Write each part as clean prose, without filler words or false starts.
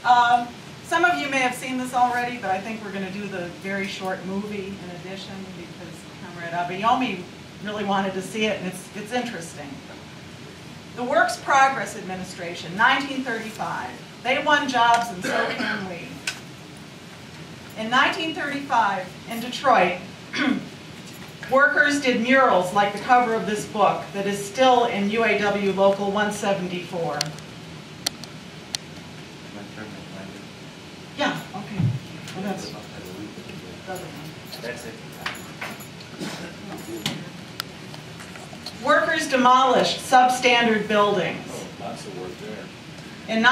Some of you may have seen this already, but I think we're going to do the very short movie in addition because Comrade Abayomi really wanted to see it, and it's interesting. The Works Progress Administration, 1935. They won jobs, and so can we. In 1935, in Detroit, workers did murals like the cover of this book that is still in UAW Local 174. Yeah, okay. Well, that's the other one. That's it. Workers demolished substandard buildings. Oh, lots of work there. In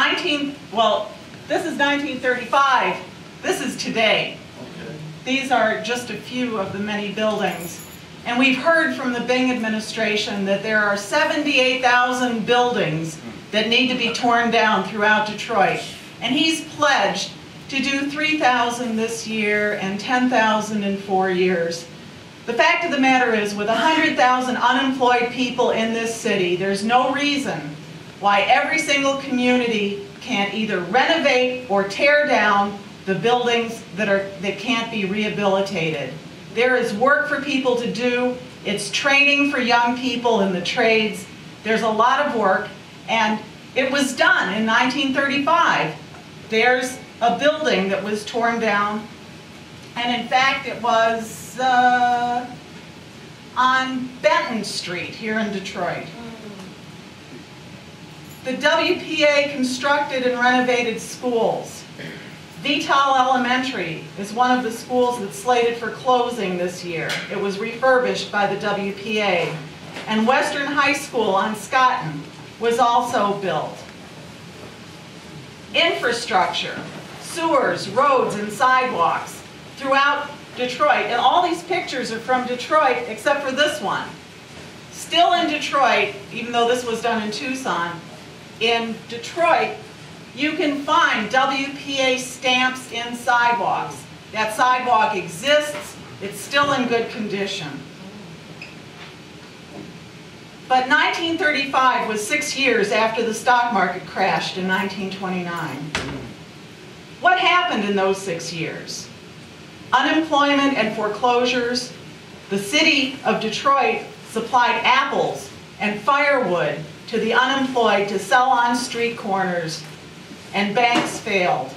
this is 1935. This is today. Okay. These are just a few of the many buildings. And we've heard from the Bing administration that there are 78,000 buildings that need to be torn down throughout Detroit. And he's pledged to do 3,000 this year and 10,000 in 4 years. The fact of the matter is, with 100,000 unemployed people in this city, there's no reason why every single community can't either renovate or tear down the buildings that can't be rehabilitated. There is work for people to do. It's training for young people in the trades. There's a lot of work, and it was done in 1935. There's a building that was torn down, and in fact it was on Benton Street here in Detroit. The WPA constructed and renovated schools. Vital Elementary is one of the schools that's slated for closing this year. It was refurbished by the WPA. And Western High School on Scotton was also built. Infrastructure, sewers, roads, and sidewalks throughout Detroit. And all these pictures are from Detroit except for this one. Still in Detroit, even though this was done in Tucson, in Detroit, you can find WPA stamps in sidewalks. That sidewalk exists. It's still in good condition. But 1935 was 6 years after the stock market crashed in 1929. What happened in those 6 years? Unemployment and foreclosures. The city of Detroit supplied apples and firewood to the unemployed to sell on street corners, and banks failed.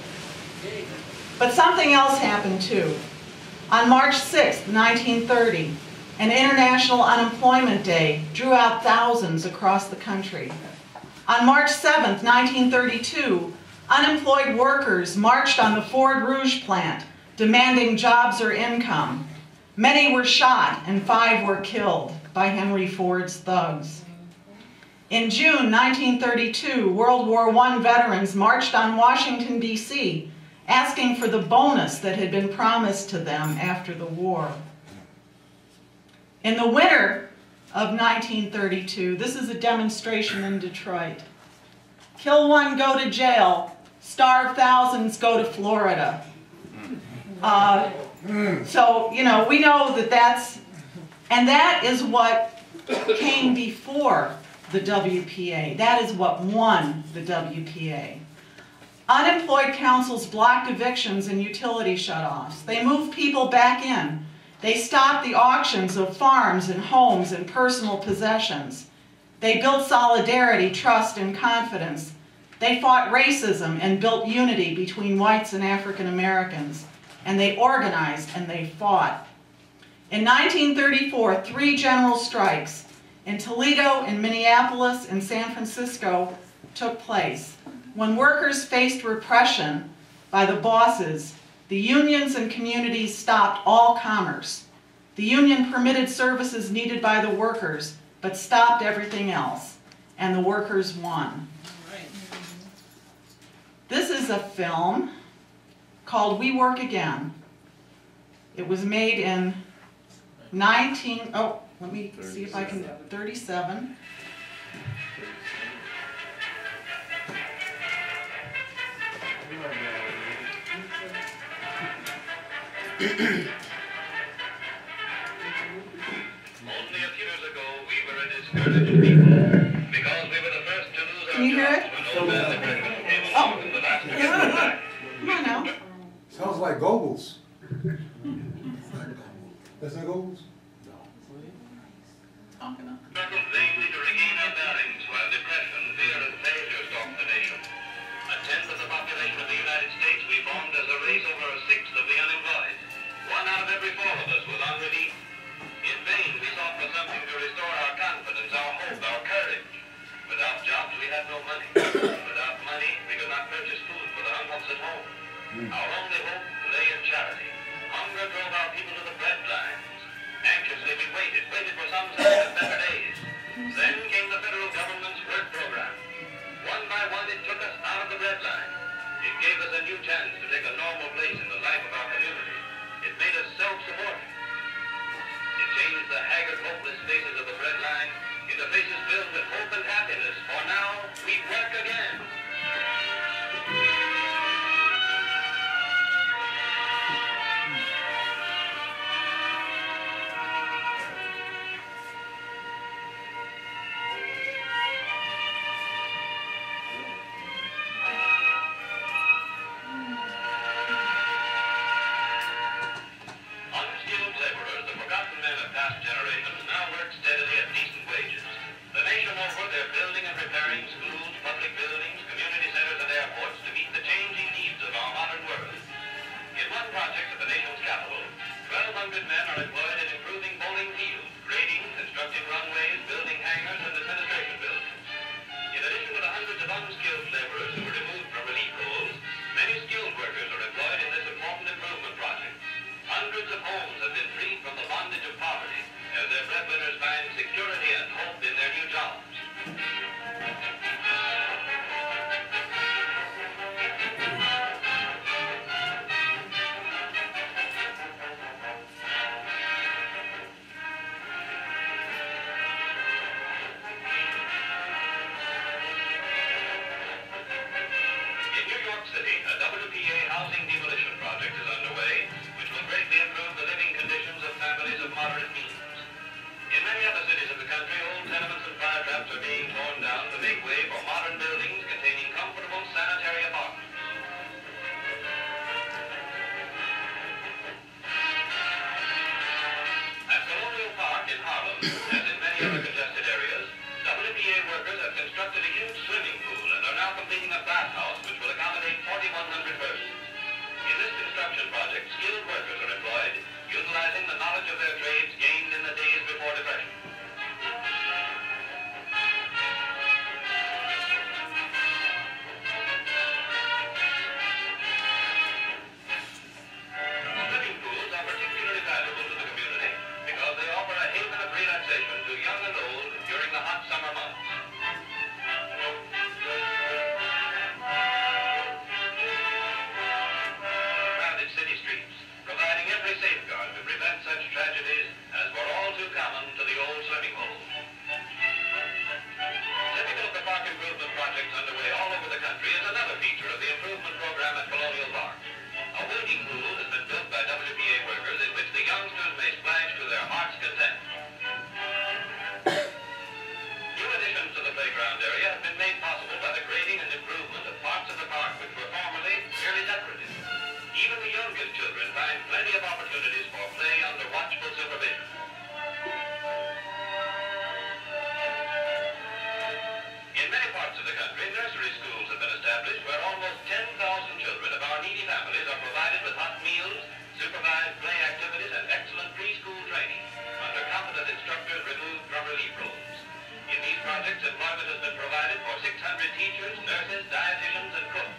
But something else happened too. On March 6, 1930, an International Unemployment Day drew out thousands across the country. On March 7, 1932, unemployed workers marched on the Ford Rouge plant, demanding jobs or income. Many were shot and 5 were killed by Henry Ford's thugs. In June 1932, World War I veterans marched on Washington, D.C., asking for the bonus that had been promised to them after the war. In the winter of 1932, this is a demonstration in Detroit. Kill one, go to jail. Starve thousands, go to Florida. So, you know, we know that that is what came before the WPA. That is what won the WPA. Unemployed councils blocked evictions and utility shutoffs. They moved people back in. They stopped the auctions of farms and homes and personal possessions. They built solidarity, trust, and confidence. They fought racism and built unity between whites and African Americans. And they organized and they fought. In 1934, 3 general strikes in Toledo, in Minneapolis, and San Francisco took place. When workers faced repression by the bosses, the unions and communities stopped all commerce. The union permitted services needed by the workers, but stopped everything else, and the workers won. This is a film called We Work Again. It was made in let me see if I can, 37. Only a few years ago, we were a discouraged people because we were the first to lose our Can you hear it? jobs when old man the Christmas came along in the last Come on now. Sounds like Goebbels. That's not Goebbels? Talking up. Struggled vainly to regain our bearings while depression, fear, and failure stalked the nation. A tenth of the population of the United States we formed as a race over a sixth of the unemployed. One out of every four of us was on relief. In vain we sought for something to restore our confidence, our hope, our courage. Without jobs we had no money. Without money we could not purchase food for the hungry at home. Our only hope lay in charity. Hunger drove our people to the bread lines. Anxiously we waited for some sign of better days. Then came the federal government's work program. One by one it took us out of the bread line. It gave us a new chance to take a normal place in the life of our community. It made us self-supporting. It changed the haggard, hopeless faces of the bread line into faces filled with hope and happiness. For now, we work again. Unskilled laborers, the forgotten men of past generations, now work steadily at decent wages. The nation over, they're building and repairing schools, public buildings, community centers, and airports to meet the changing needs of our modern world. In one project at the nation's capital, 1,200 men are employed in improving bowling fields, grading, constructing runways, building hangars, and administration buildings. In addition to the hundreds of unskilled laborers who were removed from relief roles, many skilled workers are employed in this important improvement project. Hundreds of homes have been freed from the bondage of poverty as their breadwinners find security and hope in their new jobs. In New York City, a WPA housing demolition project is underway, which will greatly improve the living conditions of families of moderate means. In many other cities of the country, old tenements and fire traps are being torn down to make way for modern buildings containing comfortable sanitary apartments. At Colonial Park in Harlem, as in many other congested areas, WPA workers have constructed a huge swimming pool and are now completing a bathhouse which will accommodate 4,100 persons. In this construction project, skilled workers are employed, utilizing the knowledge of their trades gained in the days before depression. Swimming pools are particularly valuable to the community because they offer a haven of relaxation to young and old during the hot summer months. Crowded city streets, providing every safeguard to prevent such tragedies as were all too common to the old swimming hole. Typical of the park improvement projects underway all over the country is another feature of the improvement program at Colonial Park. A wading pool has been built by WPA workers in which the youngsters may splash to their heart's content. New additions to the playground area have been made possible by the grading and improvement of parts of the park which were formerly merely decorative. Even the youngest children find plenty of opportunities for play under watchful supervision. In many parts of the country, nursery schools have been established where almost 10,000 children of our needy families are provided with hot meals, supervised play activities, and excellent preschool training under competent instructors removed from relief roles. In these projects, employment has been provided for 600 teachers, nurses, dietitians, and cooks.